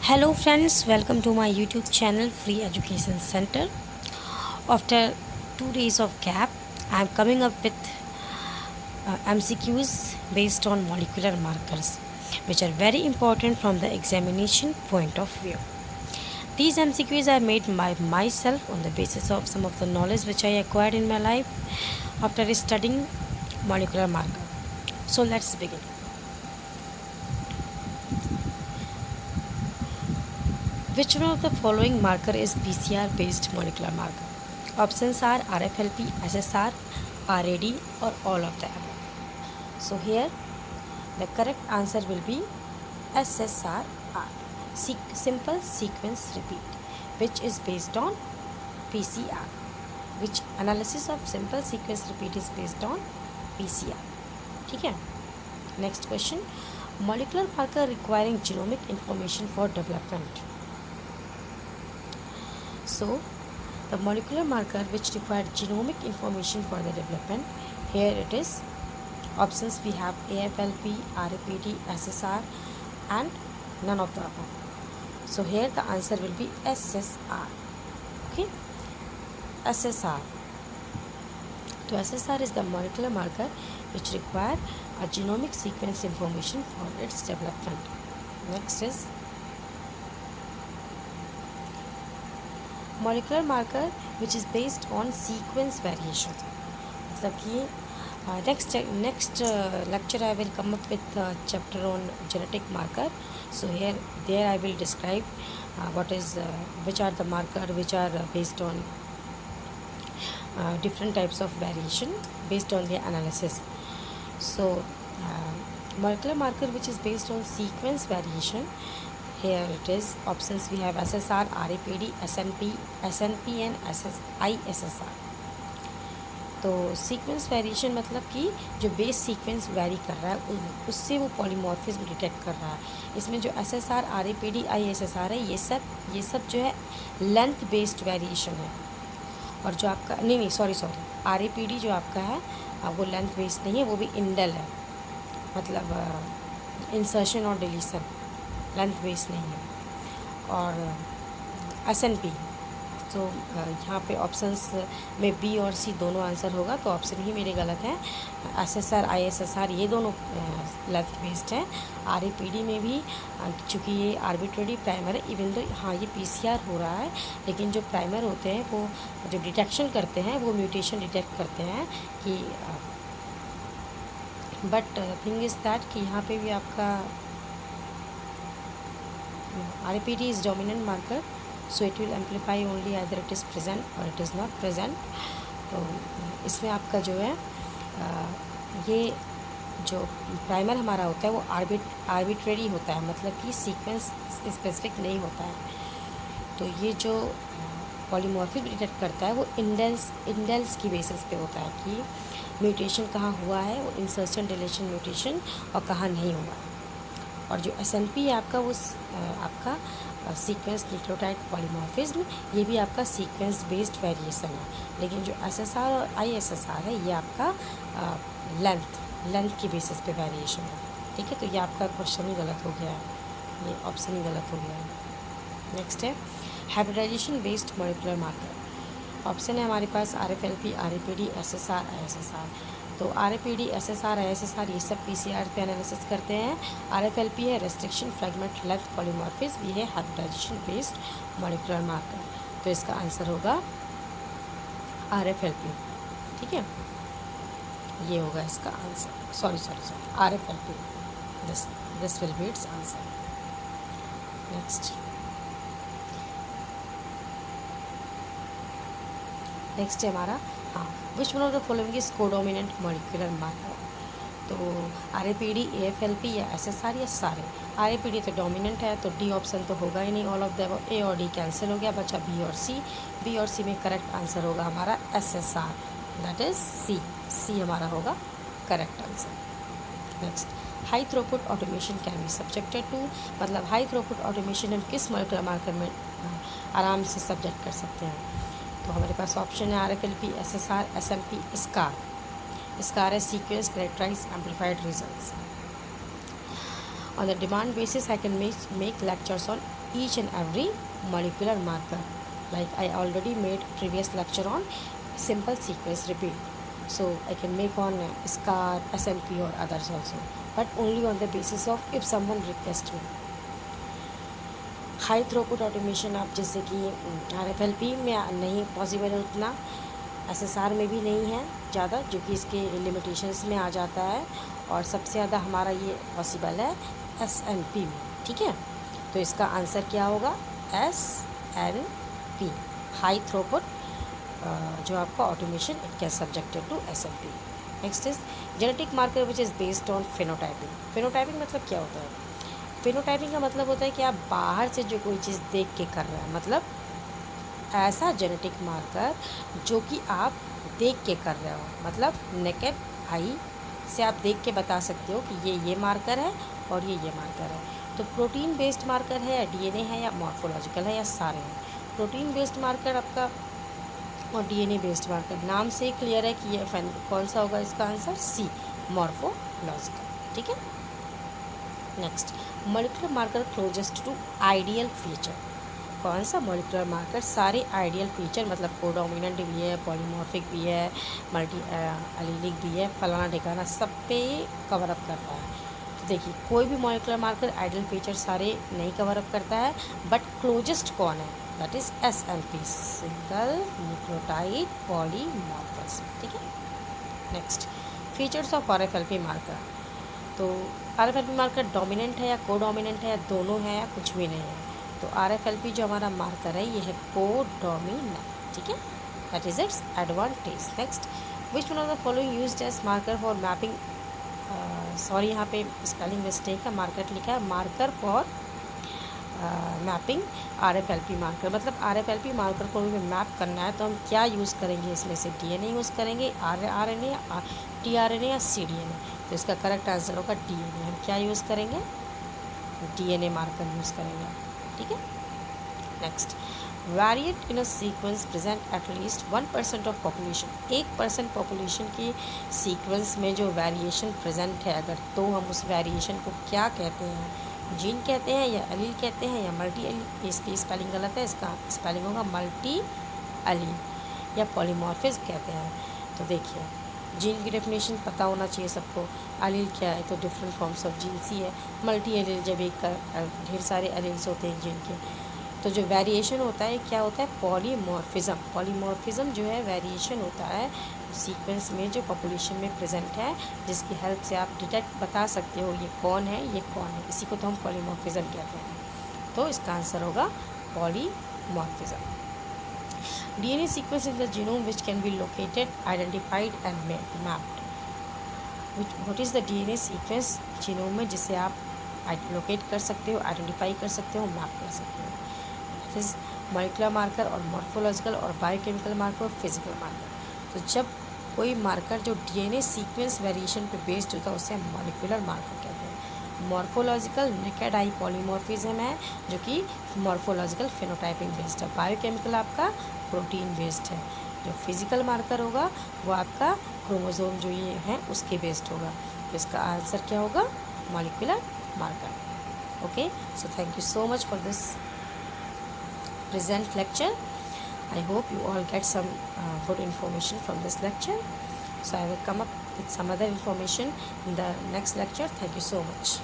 Hello friends, welcome to my YouTube channel Free Education Center. After 2 days of gap, I am coming up with MCQs based on molecular markers, which are very important from the examination point of view. These MCQs are made by myself on the basis of some of the knowledge which I acquired in my life after studying molecular marker. So let's begin. Which one of the following marker is PCR based molecular marker? Options are RFLP, SSR, RAD or all of the above. So here the correct answer will be SSRR, simple sequence repeat, which is based on PCR. Which analysis of simple sequence repeat is based on PCR. ठीक है. Next question, molecular marker requiring genomic information for development. So, the molecular marker which required genomic information for the development, here it is. Options we have AFLP, RAPD, SSR and none of the above. So, here the answer will be SSR. Okay, SSR. So, SSR is the molecular marker which require a genomic sequence information for its development. Next is molecular marker which is based on sequence variation. मतलब कि next lecture I will come up with chapter on genetic marker. So there I will describe which are the marker which are based on different types of variation based on their analysis. So molecular marker which is based on sequence variation, here it is. Options we have SSR, RAPD, SNP and ISSR. तो sequence variation मतलब कि जो base sequence very कर रहा है उससे वो polymorphism detect कर रहा है. इसमें जो SSR, RAPD, ISSR है ये सब जो है लेंथ बेस्ड वेरिएशन है. और जो आपका सॉरी RAPD जो आपका है वो लेंथ बेस्ड नहीं है, वो भी इंडल है, मतलब इंसर्शन और डिलीशन, लेंथ बेस नहीं है. और SNP तो यहाँ पे ऑप्शंस में B और C दोनों आंसर होगा, तो ऑप्शन ही मेरे गलत हैं. SSR, ISSR ये दोनों लेंथ बेस्ड हैं. RAPD में भी चूँकि ये आर्बिट्रेरी प्राइमर है, इवन तो हाँ ये PCR हो रहा है, लेकिन जो प्राइमर होते हैं वो जो डिटेक्शन करते हैं वो म्यूटेशन डिटेक्ट करते हैं कि बट थिंग इज़ दैट कि यहाँ पे भी आपका RAPD is dominant marker, so it will amplify only either it is present or it is not present. तो इसमें आपका जो है ये जो प्राइमर हमारा होता है वो आर्बिट्रेरी होता है, मतलब कि सीक्वेंस स्पेसिफिक नहीं होता है. तो ये जो पॉलीमॉर्फिक डिटेक्ट करता है वो इंडेल्स की बेसिस पे होता है कि म्यूटेशन कहाँ हुआ है, वो इंसर्शन डिलीशन म्यूटेशन और कहाँ नहीं हुआ है. और जो SNP है आपका वो आपका सीक्वेंस न्यूक्लियोटाइड पॉलीमॉर्फिज्म, ये भी आपका सीक्वेंस बेस्ड वेरिएशन है. लेकिन जो SSR और ISSR है ये आपका लेंथ की बेसिस पे वेरिएशन है. ठीक है, तो ये आपका क्वेश्चन ही गलत हो गया है, ये ऑप्शन ही गलत हो गया है. नेक्स्ट है hybridisation based molecular marker. Option है हमारे पास RFLP, RAPD, SSR, ISSR. तो RAPD, SSR, ISSR ये सब PCR पे एनालिसिस करते हैं. RFLP है रेस्ट्रिक्शन फ्रैगमेंट लेंथ पॉलीमॉर्फिज्म, ये है हाइब्रिडाइजेशन बेस्ड मॉलिक्यूलर मार्कर. तो इसका आंसर होगा RFLP. ठीक है, ये होगा इसका answer. Sorry RFLP. This will be its answer. Next है हमारा which one of the following is codominant molecular marker. तो RAPD, AFLP या SSR या सारे. RAPD तो डोमिनेंट है, तो D ऑप्शन तो होगा ही नहीं. ऑल ऑफ द A और D कैंसिल हो गया, बचा B और C. B और C में करेक्ट आंसर होगा हमारा SSR, दैट इज C हमारा होगा correct answer. Next, high throughput automation can be subjected to. मतलब हाई थ्रूपुट ऑटोमेशन हम किस मॉलिक्यूलर मार्कर में आराम से सब्जेक्ट कर सकते हैं. तो हमारे पास ऑप्शन है RFLP, SSR, SMP, SCAR है sequence characterise amplified results. On the demand basis, I can make lectures on each and every molecular marker. Like I already made previous lecture on simple sequence repeat. So I can make on SCAR, SMP or others also, but only on the basis of if someone request me. High throughput automation आप जैसे कि RFLP में नहीं possible है उतना, SSR में भी नहीं है ज़्यादा, जो कि इसके लिमिटेशंस में आ जाता है, और सबसे ज़्यादा हमारा ये पॉसिबल है SNP में। ठीक है, तो इसका आंसर क्या होगा? SNP, हाई थ्रोपुट जो आपका automation it can subjected to SMP। Next is genetic marker which is based on phenotyping. Phenotyping मतलब क्या होता है? फिनोटाइपिंग का मतलब होता है कि आप बाहर से जो कोई चीज़ देख के कर रहे हैं, मतलब ऐसा जेनेटिक मार्कर जो कि आप देख के कर रहे हो, मतलब नेकेड आई से आप देख के बता सकते हो कि ये मार्कर है और ये मार्कर है। तो प्रोटीन बेस्ड मार्कर है या DNA है या मॉर्फोलॉजिकल है या सारे हैं। प्रोटीन बेस्ड मार्कर आपका और DNA बेस्ड मार्कर, नाम से क्लियर है कि ये कौन सा होगा इसका आंसर? C, morphological. ठीक है, next molecular marker closest to ideal feature. कौन सा मॉलिक्यूलर मार्कर सारे आइडियल फीचर, मतलब कोडोमिनेंट भी है, पॉलीमॉर्फिक भी है, मल्टी एलिलिक भी है, फलाना ठिकाना, सब पे कवर अप करता है। तो देखिए कोई भी मॉलिक्यूलर मार्कर आइडियल फीचर सारे नहीं कवर अप करता है, बट क्लोजेस्ट कौन है? That is SMP, single nucleotide polymorphism. ठीक है, next features of RFLP marker. तो RFLP मार्कर डोमिनेंट है या कोडोमिनेंट है या दोनों है या कुछ भी नहीं है? तो RFLP जो हमारा मार्कर है ये है कोडोमिनेंट। ठीक है, that is its advantage. Next, which one of the following used as marker for mapping, sorry यहाँ पे स्पेलिंग मिस्टेक है, मार्कर लिखा है marker for mapping RFLP marker. मतलब RFLP मार्कर को भी मैप करना है तो हम क्या यूज़ करेंगे? इसमें से DNA यूज़ करेंगे, RNA, tRNA या cDNA? तो इसका करेक्ट आंसर होगा DNA। हम क्या यूज़ करेंगे? DNA मार्कर यूज़ करेंगे। ठीक है, next variate in a sequence present at least 1% of population. 1% population की सीक्वेंस में जो वेरिएशन प्रेजेंट है अगर, तो हम उस वेरिएशन को क्या कहते हैं? जीन कहते हैं या एलील कहते हैं या मल्टी एलील? इसकी स्पेलिंग गलत है, इसका स्पेलिंग होगा मल्टी एलील या पॉलीमॉर्फिज्म कहते हैं। तो देखिए जीन की डेफिनेशन पता होना चाहिए सबको। एलील क्या है? तो डिफरेंट फॉर्म्स ऑफ जीन्स ही है। मल्टी एलील जब एक ढेर सारे एलील्स होते हैं जीन के। तो जो वेरिएशन होता है क्या होता है? पॉलीमॉर्फिज्म। पॉलीमॉर्फिज्म जो है वेरिएशन होता है सीक्वेंस में जो पॉपुलेशन में प्रेजेंट है, जिसकी हेल्प से आप डिटेक्ट बता सकते हो ये कौन है ये कौन है। इसी को तो हम पॉलीमॉर्फिज्म कहते हैं। तो इसका आंसर होगा polymorphism. DNA sequence in the genome which can be located, identified and mapped. What is the DNA sequence genome में जिसे आप लोकेट कर सकते हो, आइडेंटिफाई कर सकते हो, मैप कर सकते हो? दैट इज़ मॉलिक्यूलर मार्कर और मॉर्फोलॉजिकल और बायोकेमिकल मार्कर और फिजिकल मार्कर। तो जब कोई मार्कर जो DNA सीक्वेंस वेरिएशन पे बेस्ड होता है उसे हम मॉलिक्यूलर मार्कर कहते हैं। मॉर्फोलॉजिकल नेकेड आई पॉलीमॉर्फिज्म है जो कि मॉर्फोलॉजिकल फिनोटाइपिंग बेस्ड है। बायोकेमिकल आपका प्रोटीन बेस्ड है। जो फिजिकल मार्कर होगा वो आपका क्रोमोसोम जो ये है उसके बेस्ड होगा। तो इसका आंसर क्या होगा? Molecular marker. Okay, so thank you so much for this present lecture. I hope you all get some good information from this lecture. So I will come up with some other information in the next lecture. Thank you so much.